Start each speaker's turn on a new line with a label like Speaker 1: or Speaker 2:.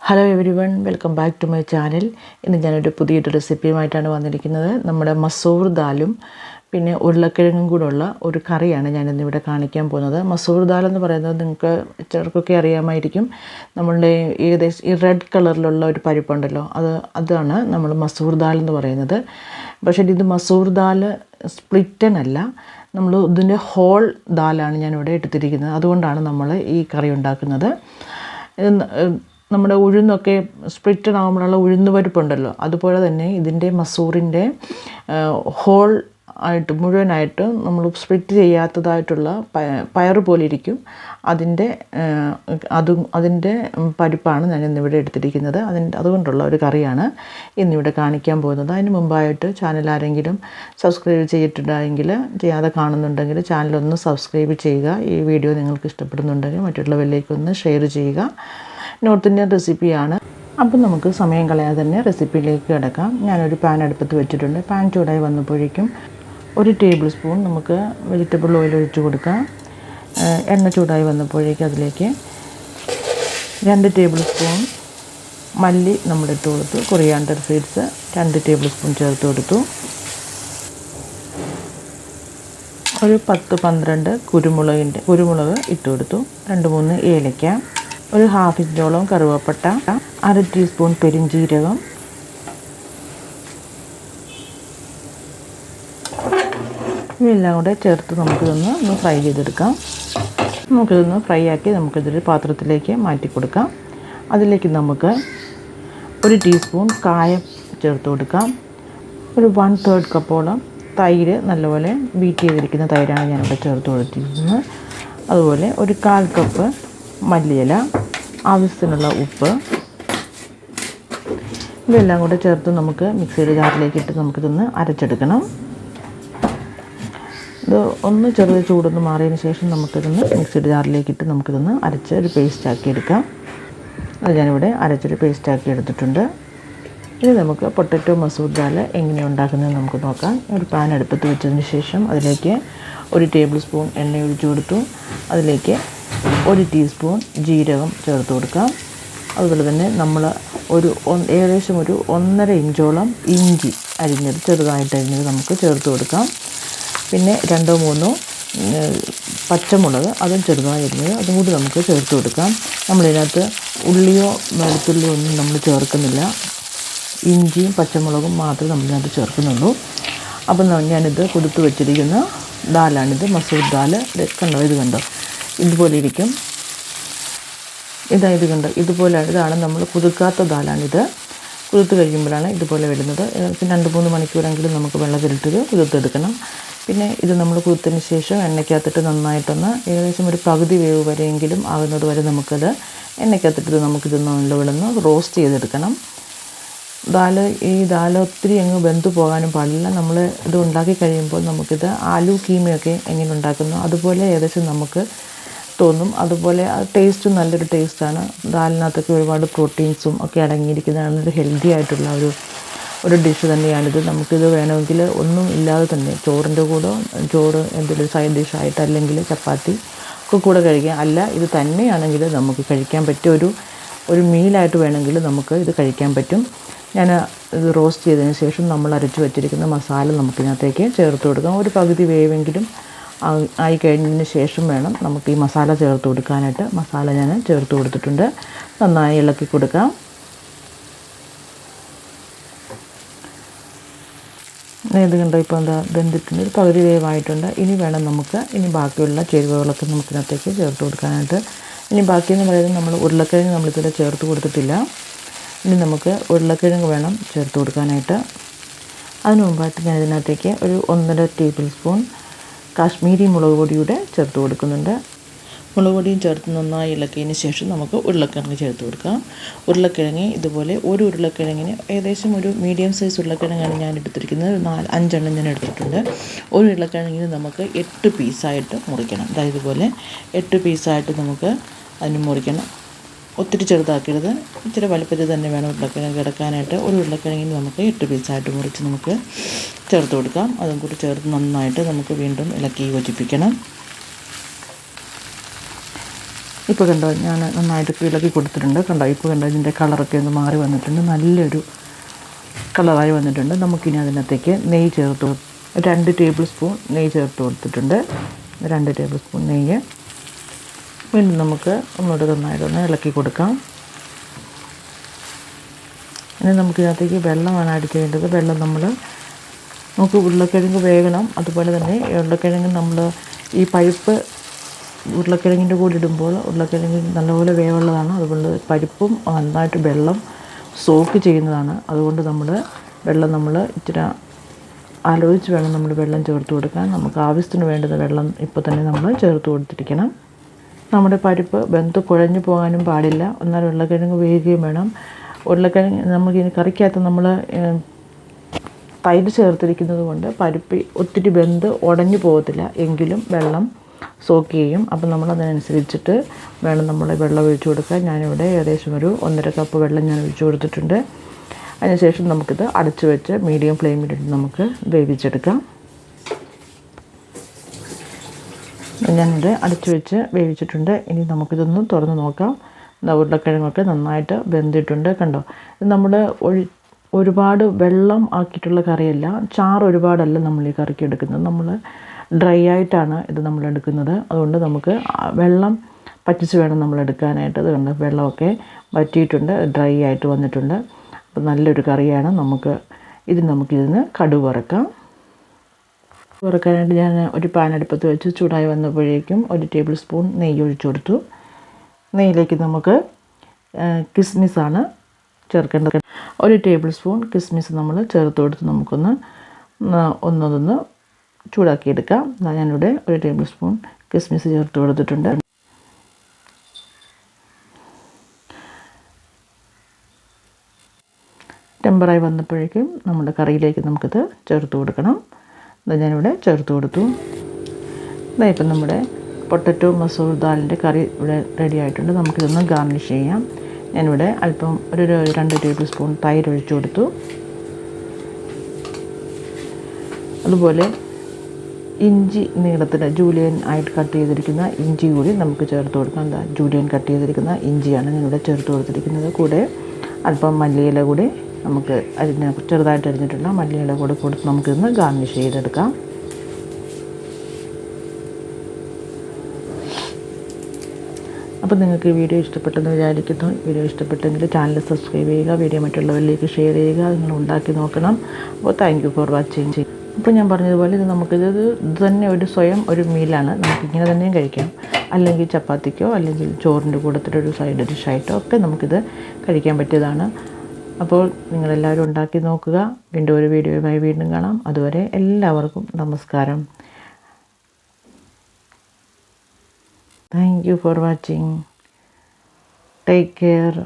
Speaker 1: Hello everyone, welcome back to my channel. ഇന്ന് ഞാനൊരു പുതിയൊരു റെസിപ്പിയുമായിട്ടാണ് വന്നിരിക്കുന്നത്. നമ്മുടെ മസൂർ ദാലും പിന്നെ ഉരുളക്കിഴങ്ങും കൂടെയുള്ള ഒരു കറിയാണ് ഞാനിന്നിവിടെ കാണിക്കാൻ പോകുന്നത്. മസൂർ ദാൽ എന്ന് പറയുന്നത് നിങ്ങൾക്ക് ചിലർക്കൊക്കെ അറിയാമായിരിക്കും. നമ്മളുടെ ഏകദേശം ഈ റെഡ് കളറിലുള്ള ഒരു പരിപ്പുണ്ടല്ലോ, അതാണ് നമ്മൾ മസൂർ ദാൽ എന്ന് പറയുന്നത്. പക്ഷേ ഇത് മസൂർ ദാൽ സ്പ്ലിറ്റൻ അല്ല, നമ്മൾ ഇതിൻ്റെ ഹോൾ ദാലാണ് ഞാനിവിടെ എടുത്തിരിക്കുന്നത്. അതുകൊണ്ടാണ് നമ്മൾ ഈ കറി ഉണ്ടാക്കുന്നത്. നമ്മുടെ ഉഴുന്നൊക്കെ സ്പ്ലിറ്റഡ് ആകുമ്പോഴുള്ള ഉഴുന്ന് പരിപ്പുണ്ടല്ലോ, അതുപോലെ തന്നെ ഇതിൻ്റെ മസൂറിൻ്റെ ഹോൾ ആയിട്ട് മുഴുവനായിട്ട് നമ്മൾ സ്പ്ലിറ്റ് ചെയ്യാത്തതായിട്ടുള്ള പയർ പോലെ ഇരിക്കും. അതിൻ്റെ പരിപ്പാണ് ഞാൻ ഇന്നിവിടെ എടുത്തിരിക്കുന്നത്. അതുകൊണ്ടുള്ള ഒരു കറിയാണ് ഇന്നിവിടെ കാണിക്കാൻ പോകുന്നത്. അതിന് മുമ്പായിട്ട് ചാനൽ ആരെങ്കിലും സബ്സ്ക്രൈബ് ചെയ്തിട്ടുണ്ടെങ്കിൽ, ചെയ്യാതെ കാണുന്നുണ്ടെങ്കിൽ ചാനലൊന്ന് സബ്സ്ക്രൈബ് ചെയ്യുക. ഈ വീഡിയോ നിങ്ങൾക്ക് ഇഷ്ടപ്പെടുന്നുണ്ടെങ്കിൽ മറ്റുള്ളവരിലേക്ക് ഒന്ന് ഷെയർ ചെയ്യുക. നോർത്ത് ഇന്ത്യൻ റെസിപ്പിയാണ്. അപ്പം നമുക്ക് സമയം കളയാതെ തന്നെ റെസിപ്പിയിലേക്ക് കിടക്കാം. ഞാനൊരു പാൻ അടുപ്പത്ത് വെച്ചിട്ടുണ്ട്. പാൻ ചൂടായി വന്നപ്പോഴേക്കും 1 ടേബിൾ സ്പൂൺ നമുക്ക് വെജിറ്റബിൾ ഓയിൽ ഒഴിച്ച് കൊടുക്കാം. എണ്ണ ചൂടായി വന്നപ്പോഴേക്കും അതിലേക്ക് 2 ടേബിൾ സ്പൂൺ മല്ലി നമ്മളിട്ട് കൊടുത്തു. കൊറിയാണ്ടർ സീഡ്സ് 2 ടേബിൾ സ്പൂൺ ചേർത്ത് കൊടുത്തു. ഒരു 10-12 കുരുമുളക് ഇട്ട് കൊടുത്തു. 2-3 ഏലക്ക, ഒരു ഹാഫ് ഇഞ്ചോളം കറുവപ്പട്ട, 1/2 ടീസ്പൂൺ പെരിഞ്ജീരകം, ഇവയെല്ലാം കൂടെ ചേർത്ത് നമുക്കിതൊന്ന് ഫ്രൈ ചെയ്തെടുക്കാം. നമുക്കിതൊന്ന് ഫ്രൈ ആക്കി നമുക്കിതൊരു പാത്രത്തിലേക്ക് മാറ്റി കൊടുക്കാം. അതിലേക്ക് നമുക്ക് 1 ടീസ്പൂൺ കായം ചേർത്ത് കൊടുക്കാം. ഒരു 1/3 കപ്പോളം തൈര്, നല്ലപോലെ ബീറ്റ് ചെയ്തിരിക്കുന്ന തൈരാണ് ഞാനിവിടെ ചേർത്ത് കൊടുത്തിരിക്കുന്നത്. അതുപോലെ ഒരു 1/4 കപ്പ് മല്ലിയില, ആവശ്യത്തിനുള്ള ഉപ്പ്, ഇതെല്ലാം കൂടെ ചേർത്ത് നമുക്ക് മിക്സിയുടെ ജാറിലേക്ക് ഇട്ട് നമുക്കിതൊന്ന് അരച്ചെടുക്കണം. ഇത് ഒന്ന് ചെറിയ ചൂടൊന്ന് മാറിയതിന് ശേഷം നമുക്കിതൊന്ന് മിക്സിയുടെ ജാറിലേക്ക് ഇട്ട് നമുക്കിതൊന്ന് അരച്ച് ഒരു പേസ്റ്റാക്കി എടുക്കാം. അത് ഞാനിവിടെ അരച്ചൊരു പേസ്റ്റാക്കി എടുത്തിട്ടുണ്ട്. ഇനി നമുക്ക് പൊട്ടറ്റോ മസൂർ ദാൽ എങ്ങനെ ഉണ്ടാക്കുന്നത് നമുക്ക് നോക്കാം. ഒരു പാൻ അടുപ്പത്ത് വെച്ചതിന് ശേഷം അതിലേക്ക് 1 ടേബിൾ സ്പൂൺ എണ്ണ ഒഴിച്ച് കൊടുത്തു. അതിലേക്ക് 1 ടീസ്പൂൺ ജീരകം ചേർത്ത് കൊടുക്കാം. അതുപോലെ തന്നെ നമ്മൾ ഏകദേശം ഒരു 1.5 ഇഞ്ചോളം ഇഞ്ചി ചെറുതായിട്ട് അരിഞ്ഞത് നമുക്ക് ചേർത്ത് കൊടുക്കാം. പിന്നെ 2-3 പച്ചമുളക്, അതും ചെറുതായി അരിഞ്ഞത്, അതും കൂടി നമുക്ക് ചേർത്ത് കൊടുക്കാം. നമ്മളിതിനകത്ത് ഉള്ളിയോ വെളുത്തുള്ളിയോ ഒന്നും നമ്മൾ ചേർക്കുന്നില്ല. ഇഞ്ചിയും പച്ചമുളകും മാത്രമേ നമ്മളിതിനകത്ത് ചേർക്കുന്നുള്ളൂ. അപ്പം ഞാനിത് കുതിർത്ത് വെച്ചിരിക്കുന്ന ദാലാണിത്, മസൂർ ദാൽ. ഇത് കണ്ടോ, ഇതുപോലെ ഇരിക്കും. ഇതാണ് നമ്മൾ കുതിർക്കാത്ത ദാലാണിത്. കുതിർത്ത് കഴിയുമ്പോഴാണ് ഇതുപോലെ വരുന്നത്. 2-3 മണിക്കൂറെങ്കിലും നമുക്ക് വെള്ളത്തിലിട്ടത് കുതിർത്തെടുക്കണം. പിന്നെ ഇത് നമ്മൾ കുതിർത്തതിന് ശേഷം എണ്ണയ്ക്കകത്തിട്ട് നന്നായിട്ടൊന്ന് ഏകദേശം ഒരു പകുതി വേവ് വരെയെങ്കിലും ആകുന്നത് വരെ നമുക്കത് എണ്ണയ്ക്കകത്തിട്ട് നമുക്കിത് നല്ലപോലെ റോസ്റ്റ് ചെയ്തെടുക്കണം. ഈ ദാൽ ഒത്തിരി അങ്ങ് വെന്ത് പോകാനും പാടില്ല. നമ്മൾ ഇത് ഉണ്ടാക്കി കഴിയുമ്പോൾ നമുക്കിത് ആലു കീമയൊക്കെ എങ്ങനെ ഉണ്ടാക്കുന്നു അതുപോലെ ഏകദേശം നമുക്ക് തോന്നും. അതുപോലെ ടേസ്റ്റും നല്ലൊരു ടേസ്റ്റാണ്. ദാലിനകത്തൊക്കെ ഒരുപാട് പ്രോട്ടീൻസും ഒക്കെ അടങ്ങിയിരിക്കുന്നതാണ്. ഒരു ഹെൽത്തി ആയിട്ടുള്ള ഒരു ഡിഷ് തന്നെയാണിത്. നമുക്കിത് വേണമെങ്കിൽ ഒന്നും ഇല്ലാതെ തന്നെ ചോറ് എന്തെങ്കിലും സൈഡ് ഡിഷായിട്ട് അല്ലെങ്കിൽ ചപ്പാത്തി ഒക്കെ കൂടെ കഴിക്കാം. അല്ല, ഇത് തന്നെയാണെങ്കിൽ നമുക്ക് കഴിക്കാൻ പറ്റിയ ഒരു മീലായിട്ട് വേണമെങ്കിൽ നമുക്ക് ഇത് കഴിക്കാൻ പറ്റും. ഞാൻ ഇത് റോസ്റ്റ് ചെയ്തതിന് ശേഷം നമ്മൾ അരച്ച് വെച്ചിരിക്കുന്ന മസാല നമുക്കിതിനകത്തേക്ക് ചേർത്ത് കൊടുക്കാം. ഒരു പകുതി വേവെങ്കിലും ആയി കഴിഞ്ഞതിന് ശേഷം വേണം നമുക്ക് ഈ മസാല ചേർത്ത് കൊടുക്കാനായിട്ട്. മസാല ഞാൻ ചേർത്ത് കൊടുത്തിട്ടുണ്ട്. നന്നായി ഇളക്കി കൊടുക്കാം. ഇത് കണ്ടോ, ഇപ്പോൾ വെന്തിട്ടുണ്ട്, ഒരു പകുതി വേവായിട്ടുണ്ട്. ഇനി വേണം ഇനി ബാക്കിയുള്ള ചേരുവകളൊക്കെ നമുക്കിനകത്തേക്ക് ചേർത്ത് കൊടുക്കാനായിട്ട്. ഇനി ബാക്കിയെന്ന് പറയുന്നത് നമ്മൾ ഉരുളക്കിഴങ്ങ് നമ്മളിതിൽ ചേർത്ത് കൊടുത്തിട്ടില്ല. ഇനി നമുക്ക് ഉരുളക്കിഴങ്ങ് വേണം ചേർത്ത് കൊടുക്കാനായിട്ട്. അതിന് മുമ്പായിട്ട് ഞാൻ ഇതിനകത്തേക്ക് ഒരു 1.5 ടേബിൾ സ്പൂൺ കാശ്മീരി മുളക് പൊടിയുടെ ചേർത്ത് കൊടുക്കുന്നുണ്ട്. മുളക് പൊടിയും ചേർത്ത് നന്നായി ഇളക്കിയതിന് ശേഷം നമുക്ക് ഉരുളക്കിഴങ്ങ് ചേർത്ത് കൊടുക്കാം. ഉരുളക്കിഴങ്ങ് ഇതുപോലെ ഒരു ഉരുളക്കിഴങ്ങിന് ഏകദേശം ഒരു മീഡിയം സൈസ് ഉരുളക്കിഴങ്ങാണ് ഞാൻ എടുത്തിരിക്കുന്നത്. 5 എണ്ണം ഞാൻ എടുത്തിട്ടുണ്ട്. ഒരു ഉരുളക്കിഴങ്ങിന് നമുക്ക് 8 പീസായിട്ട് മുറിക്കണം. അതായത് ഇതുപോലെ 8 പീസായിട്ട് നമുക്ക് അതിന് മുറിക്കണം. ഒത്തിരി ചെറുതാക്കരുത്, ഇച്ചിരി വലുപ്പത്തിൽ തന്നെ വേണം ഉരുളക്കിഴങ്ങ് കിടക്കാനായിട്ട്. ഒരു ഉരുളക്കിഴങ്ങിന് നമുക്ക് 8 പീസായിട്ട് മുറിച്ച് നമുക്ക് ചേർത്ത് കൊടുക്കാം. അതും കൂടി ചേർത്ത് നന്നായിട്ട് നമുക്ക് വീണ്ടും ഇളക്കി യോജിപ്പിക്കണം. ഇപ്പോൾ കണ്ടോ ഞാൻ നന്നായിട്ട് ഇളക്കി കൊടുത്തിട്ടുണ്ട്. കണ്ടോ ഇപ്പോൾ കണ്ടോ ഇതിൻ്റെ കളറൊക്കെ ഒന്ന് മാറി വന്നിട്ടുണ്ട്. നല്ലൊരു കളറായി വന്നിട്ടുണ്ട്. നമുക്കിനി അതിനകത്തേക്ക് നെയ്യ് ചേർത്ത് 2 ടേബിൾ സ്പൂൺ നെയ്യ് ചേർത്ത് കൊടുത്തിട്ടുണ്ട്. 2 ടേബിൾ സ്പൂൺ നെയ്യ് വീണ്ടും നമുക്ക് ഒന്നുകൂടെ നന്നായിട്ടൊന്ന് ഇളക്കി കൊടുക്കാം. ഇനി നമുക്കിതിനകത്തേക്ക് വെള്ളമാണ് ആഡ് ചെയ്യേണ്ടത്. വെള്ളം നമുക്ക് ഉരുളക്കിഴങ്ങ് വേകണം. അതുപോലെ തന്നെ ഉരുളക്കിഴങ്ങ് നമ്മൾ ഈ പരിപ്പ് ഉരുളക്കിഴങ്ങിൻ്റെ കൂടെ ഇടുമ്പോൾ ഉരുളക്കിഴങ്ങ് നല്ലപോലെ വേവുള്ളതാണ്. അതുകൊണ്ട് പരിപ്പും നന്നായിട്ട് വെള്ളം സോക്ക് ചെയ്യുന്നതാണ്. അതുകൊണ്ട് വെള്ളം ഇച്ചിരി ആലോചിച്ച് വേണം നമ്മൾ വെള്ളം ചേർത്ത് കൊടുക്കാൻ. നമുക്ക് ആവശ്യത്തിന് വേണ്ടുന്ന വെള്ളം ഇപ്പോൾ തന്നെ നമ്മൾ ചേർത്ത് കൊടുത്തിരിക്കണം. നമ്മുടെ പരിപ്പ് വെന്ത് കുഴഞ്ഞു പോകാനും പാടില്ല. എന്നാൽ ഉരുളക്കിഴങ്ങ് വേകുകയും വേണം. ഉരുളക്കിഴങ്ങ് നമുക്കിനി കറിക്കകത്ത് നമ്മൾ തൈര് ചേർത്തിരിക്കുന്നത് കൊണ്ട് പരിപ്പ് ഒത്തിരി വെന്ത് ഉടഞ്ഞു പോകത്തില്ല. എങ്കിലും വെള്ളം സോക്ക് ചെയ്യും. അപ്പം നമ്മളതിനനുസരിച്ചിട്ട് വേണം നമ്മൾ വെള്ളം ഒഴിച്ചു കൊടുക്കാൻ. ഞാനിവിടെ ഏകദേശം ഒരു 1.5 കപ്പ് വെള്ളം ഞാൻ ഒഴിച്ചു കൊടുത്തിട്ടുണ്ട്. അതിനുശേഷം നമുക്കിത് അടച്ചു വെച്ച് മീഡിയം ഫ്ലെയിമിലിട്ട് നമുക്ക് വേവിച്ചെടുക്കാം. ഞാനിത് അടച്ചു വെച്ച് വേവിച്ചിട്ടുണ്ട്. ഇനി നമുക്കിതൊന്ന് തുറന്ന് നോക്കാം. ഉരുളക്കിഴങ്ങൊക്കെ നന്നായിട്ട് വെന്തിട്ടുണ്ട്. കണ്ടോ, ഇത് നമ്മൾ ഒരുപാട് വെള്ളം ആക്കിയിട്ടുള്ള കറിയല്ല, ചാറ് ഒരുപാടല്ല നമ്മൾ ഈ കറിക്ക് എടുക്കുന്നത്. നമ്മൾ ഡ്രൈ ആയിട്ടാണ് ഇത് നമ്മൾ എടുക്കുന്നത്. അതുകൊണ്ട് നമുക്ക് വെള്ളം പറ്റിച്ച് വേണം നമ്മൾ എടുക്കാനായിട്ട്. അത് കണ്ട് വെള്ളമൊക്കെ വറ്റിയിട്ടുണ്ട്, ഡ്രൈ ആയിട്ട് വന്നിട്ടുണ്ട്. അപ്പോൾ നല്ലൊരു കറിയാണ്. നമുക്കിതിന് കടുക് വറുക്കാം. വറുക്കാനായിട്ട് ഞാൻ ഒരു പാൻ അടുപ്പത്ത് വെച്ച് ചൂടായി വന്നപ്പോഴേക്കും 1 ടേബിൾ സ്പൂൺ നെയ്യ് ഒഴിച്ചു കൊടുത്തു. നെയ്യിലേക്ക് നമുക്ക് കിസ്മിസാണ് ചേർക്കേണ്ടത്. 1 ടേബിൾ സ്പൂൺ കിസ്മിസ് നമ്മൾ ചേർത്ത് കൊടുത്ത് നമുക്കൊന്ന് ചൂടാക്കിയെടുക്കാം. ഞാനിവിടെ 1 ടേബിൾ സ്പൂൺ കിസ്മിസ് ചേർത്ത് കൊടുത്തിട്ടുണ്ട്. ടെമ്പറായി വന്നപ്പോഴേക്കും നമ്മുടെ കറിയിലേക്ക് നമുക്കിത് ചേർത്ത് കൊടുക്കണം. ഞാനിവിടെ ചേർത്ത് കൊടുത്തു. ഇപ്പം നമ്മുടെ പൊട്ടറ്റോ മസൂർ ദാലിൻ്റെ കറി ഇവിടെ റെഡി ആയിട്ടുണ്ട്. നമുക്കിതൊന്ന് ഗാർണിഷ് ചെയ്യാം. ഞാനിവിടെ അല്പം ഒരു 2 ടേബിൾ സ്പൂൺ തൈര് ഒഴിച്ചു കൊടുത്തു. അതുപോലെ ഇഞ്ചി നീളത്തിന് ജൂലിയൻ ആയിട്ട് കട്ട് ചെയ്തിരിക്കുന്ന ഇഞ്ചി കൂടി നമുക്ക് ചേർത്ത് കൊടുക്കാം. ജൂലിയൻ കട്ട് ചെയ്തിരിക്കുന്ന ഇഞ്ചിയാണ് ഞാനിവിടെ ചേർത്ത് കൊടുത്തിരിക്കുന്നത്. കൂടെ അല്പം മല്ലിയില കൂടി നമുക്ക് ചെറുതായിട്ട് അരിഞ്ഞിട്ടുള്ള മല്ലിയില കൂടെ കൊടുത്ത് നമുക്കിന്ന് ഗാർണിഷ് ചെയ്തെടുക്കാം. അപ്പോൾ നിങ്ങൾക്ക് ഈ വീഡിയോ ഇഷ്ടപ്പെട്ടെന്ന് വിചാരിക്കുന്നു. വീഡിയോ ഇഷ്ടപ്പെട്ടെങ്കിൽ ചാനൽ സബ്സ്ക്രൈബ് ചെയ്യുക, വീഡിയോ മറ്റുള്ളവരിലേക്ക് ഷെയർ ചെയ്യുക. നിങ്ങൾ ഉണ്ടാക്കി നോക്കണം. അപ്പോൾ താങ്ക് യു ഫോർ വാച്ചിങ്. അപ്പോൾ ഞാൻ പറഞ്ഞതുപോലെ ഇത് തന്നെ സ്വയം ഒരു മീലാണ്. നമുക്കിങ്ങനെ തന്നെയും കഴിക്കാം. അല്ലെങ്കിൽ ചപ്പാത്തിക്കോ അല്ലെങ്കിൽ ചോറിൻ്റെ കൂട്ടത്തിലൊരു സൈഡ് ഡിഷായിട്ടോ ഒക്കെ നമുക്കിത് കഴിക്കാൻ പറ്റിയതാണ്. അപ്പോൾ നിങ്ങളെല്ലാവരും ഉണ്ടാക്കി നോക്കുക. വീണ്ടും ഒരു വീഡിയോയുമായി വീണ്ടും കാണാം. അതുവരെ എല്ലാവർക്കും നമസ്കാരം. Thank you for watching. Take care.